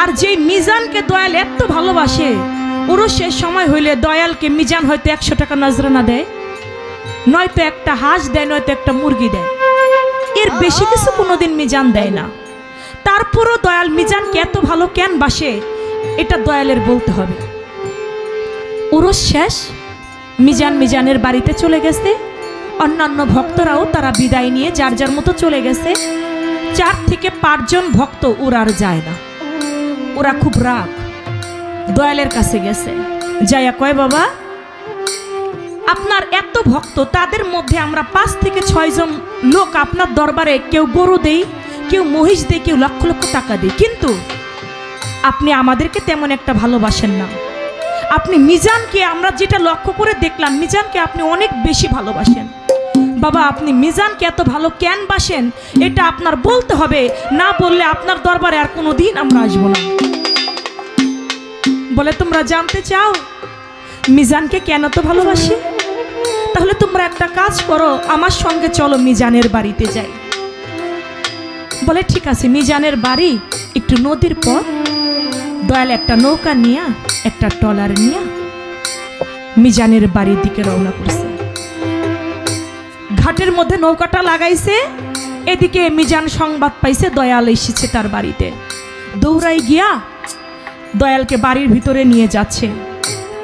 আর যে মিজানকে দয়াল এত ভালোবাসে, উরুষের সময় হইলে দয়ালকে মিজান হয়তো 100 টাকা নজরানা দেয়, নয়তো একটা হাঁস দেয়, নয়তো একটা মুরগি দেয়, এর বেশি কিছু কোনোদিন মিজান দেয় না। তারপরও দয়াল মিজানকে এত ভালো কেন বাসে, এটা দয়ালের বলতে হবে। উরুষ শেষ, মিজান মিজানের বাড়িতে চলে গেছে, অন্যান্য ভক্তরাও তারা বিদায় নিয়ে যার যার মতো চলে গেছে। 4 থেকে 5 জন ভক্ত ওরা আর যায় না, ওরা খুব রাগ, দয়ালের কাছে গেছে, যাইয়া কয় বাবা আপনার এত ভক্ত, তাদের মধ্যে আমরা 5 থেকে 6 জন লোক আপনার দরবারে কেউ গরু দেই, কেউ মহিষ দেই, কেউ লক্ষ লক্ষ টাকা দেই, কিন্তু আপনি আমাদেরকে তেমন একটা ভালোবাসেন না। আপনি মিজানকে, আমরা যেটা লক্ষ্য করে দেখলাম, মিজানকে আপনি অনেক বেশি ভালোবাসেন। বাবা আপনি মিজানকে এত ভালো কেন বাসেন, এটা আপনার বলতে হবে, না বললে আপনার দরবারে আর কোনো দিন আমরা আসবো না। বলে তোমরা জানতে চাও মিজানকে কেন তো ভালোবাসি? তাহলে তোমরা একটা কাজ করো, আমার সঙ্গে চলো মিজানের বাড়িতে যাই। বলে ঠিক আছে। মিজানের বাড়ি একটু নদীর পর, দয়াল একটা নৌকা নিয়ে, একটা ট্রলার নিয়ে মিজানের বাড়ির দিকে রওনা করছে। ঘাটের মধ্যে নৌকাটা লাগাইছে, এদিকে মিজান সংবাদ পাইছে দয়াল এসেছে তার বাড়িতে। দৌড়াই গিয়া দয়ালকে বাড়ির ভিতরে নিয়ে যাচ্ছে।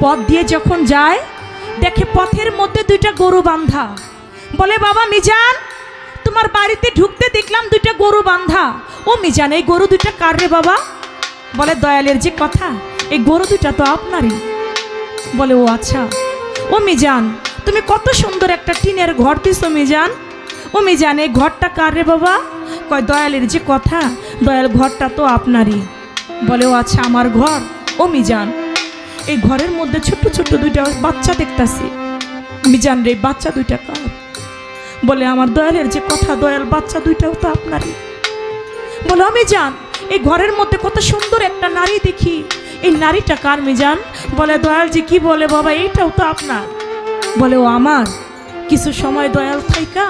পথ দিয়ে যখন যায়, দেখে পথের মধ্যে 2টা গরু বাঁধা। বলে বাবা মিজান, তোমার বাড়িতে ঢুকতে দেখলাম 2টা গরু বাঁধা। ও মিজান, এই গরু 2টা কার রে বাবা? বলে দয়ালের যে কথা, এই গরু 2টা তো আপনারই। বলে ও আচ্ছা। ও মিজান, তুমি কত সুন্দর একটা টিনের ঘর দিছো মিজান। ও মিজান, এই ঘরটা কার রে বাবা? কয় দয়ালের যে কথা, দয়াল ঘরটা তো আপনারই। বলে ও আচ্ছা, আমার ঘর। ও মিজান, এই ঘরের মধ্যে ছোট্ট ছোট্ট 2টা বাচ্চা দেখতাছি, মিজান রে বাচ্চা 2টা কার? বলে আমার দয়ালের যে কথা, দয়াল বাচ্চা 2টাও তো আপনারই। বলে ও মিজান, এই ঘরের মধ্যে কত সুন্দর একটা নারী দেখি, এই নারীটা কার মিজান? বলে দয়াল যে কি বলে বাবা, এইটাও তো আপনার। বলে ও আমার। কিছু সময় দয়াল থাইকা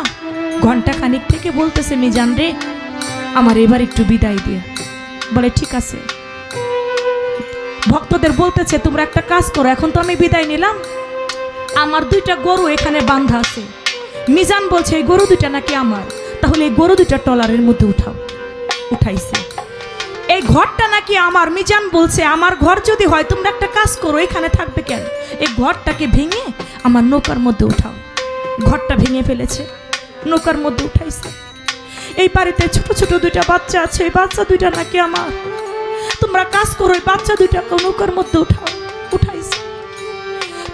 ঘন্টা খানিক থেকে বলতেছে মিজান রে, আমার এবার একটু বিদায় দিয়ে। বলে ঠিক আছে। ভক্তদের বলতেছে তোমরা একটা কাজ করো, এখন তো আমি বিদায় নিলাম, আমার 2টা গরু এখানে বাঁধা আছে। মিজান বলছে এই গরু 2টা নাকি আমার, তাহলে এই গরু 2টা ট্রলারের মধ্যে উঠাও। উঠাইছে। এই ঘরটা নাকি আমার, মিজান বলছে আমার ঘর যদি হয় তোমরা একটা কাজ করো, এখানে থাকবে কেন, এই ঘরটাকে ভেঙে আমার নৌকার মধ্যে উঠাও। ঘরটা ভেঙে ফেলেছে, নৌকার মধ্যে উঠাইছে। এই বাড়িতে ছোট ছোট 2টা বাচ্চা আছে, এই বাচ্চা 2টা নাকি আমার, তোমরা কাজ করো, এই বাচ্চা 2টাকে নৌকার মধ্যে উঠাও। উঠাইছে।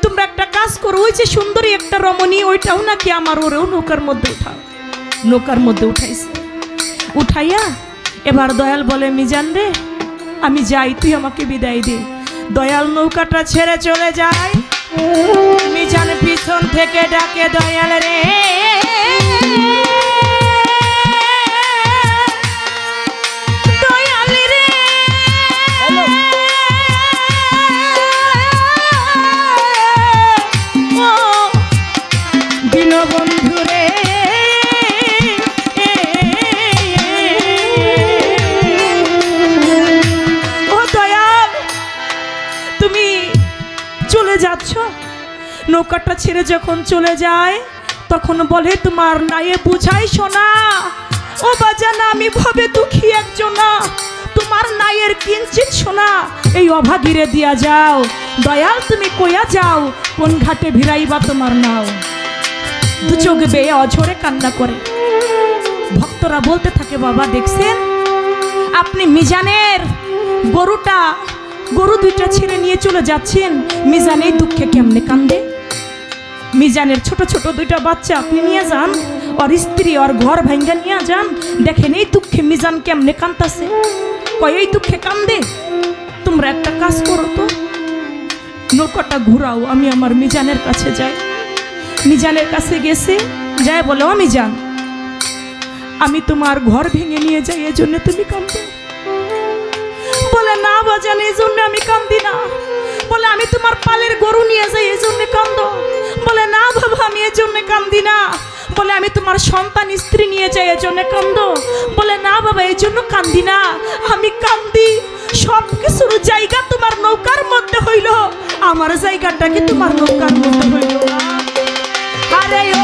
তোমরা একটা কাজ করো, ওই যে সুন্দরী একটা রমণী, ওইটাও নাকি আমার, ওরেও নৌকার মধ্যে উঠাও। নৌকার মধ্যে উঠাইছে। উঠাইয়া এবার দয়াল বলে মিজান রে আমি যাই, তুই আমাকে বিদায় দে। দয়াল নৌকাটা ছেড়ে চলে যায়। মিজান পিছন থেকে ডাকে দয়াল রে, দয়াল রে, ও দীনবন্ধু রে, যাচ্ছ? নৌকাটা ছেড়ে যখন চলে যায় তখন বলে তোমার নায়ে বুঝাই শোনা, ও বাজানা আমি ভাবে দুঃখী একজনা, তোমার নায়ের কিঞ্চিত শোনা এই অভাগীরে দিয়া যাও। দয়াল তুমি কইয়া যাও, কোন ঘাটে ভিড়াইবা তোমার নাও। 2 চোখ বেয়ে অঝরে কান্না করে। ভক্তরা বলতে থাকে বাবা দেখছেন, আপনি মিজানের গরু 2টা ছেড়ে নিয়ে চলে যাচ্ছেন, মিজান এই দুঃখে কেমনে কান্দে। মিজানের ছোট ছোট 2টা বাচ্চা আপনি নিয়ে যান, আর স্ত্রী আর ঘর ভাঙ্গা নিয়ে যান, দেখেন এই দুঃখে মিজান কেমনে কান্দাছে। কয় এই দুঃখে কান্দে? তোমরা একটা কাজ করো তো, নৌকাটা ঘুরাও, আমি আমার মিজানের কাছে যাই। মিজানের কাছে গেছে, যায় বলে ও মিজান, আমি তোমার ঘর ভেঙে নিয়ে যাই, এজন্য তুমি কান্দো? বলে না বাজান, এই জন্য আমি কান্দি না। বলে আমি তোমার পালের গরু নিয়ে যাই, এই জন্য কান্দো? বলে না বাবা, আমি এই জন্য কান্দি না। বলে আমি তোমার সন্তান স্ত্রী নিয়ে যাই, এই জন্য কান্দো? বলে না বাবা, এই জন্য কান্দি না, আমি কান্দি সব আমার জায়গাটা কি তোমার নৌকার মধ্যে হইল না? আরে ও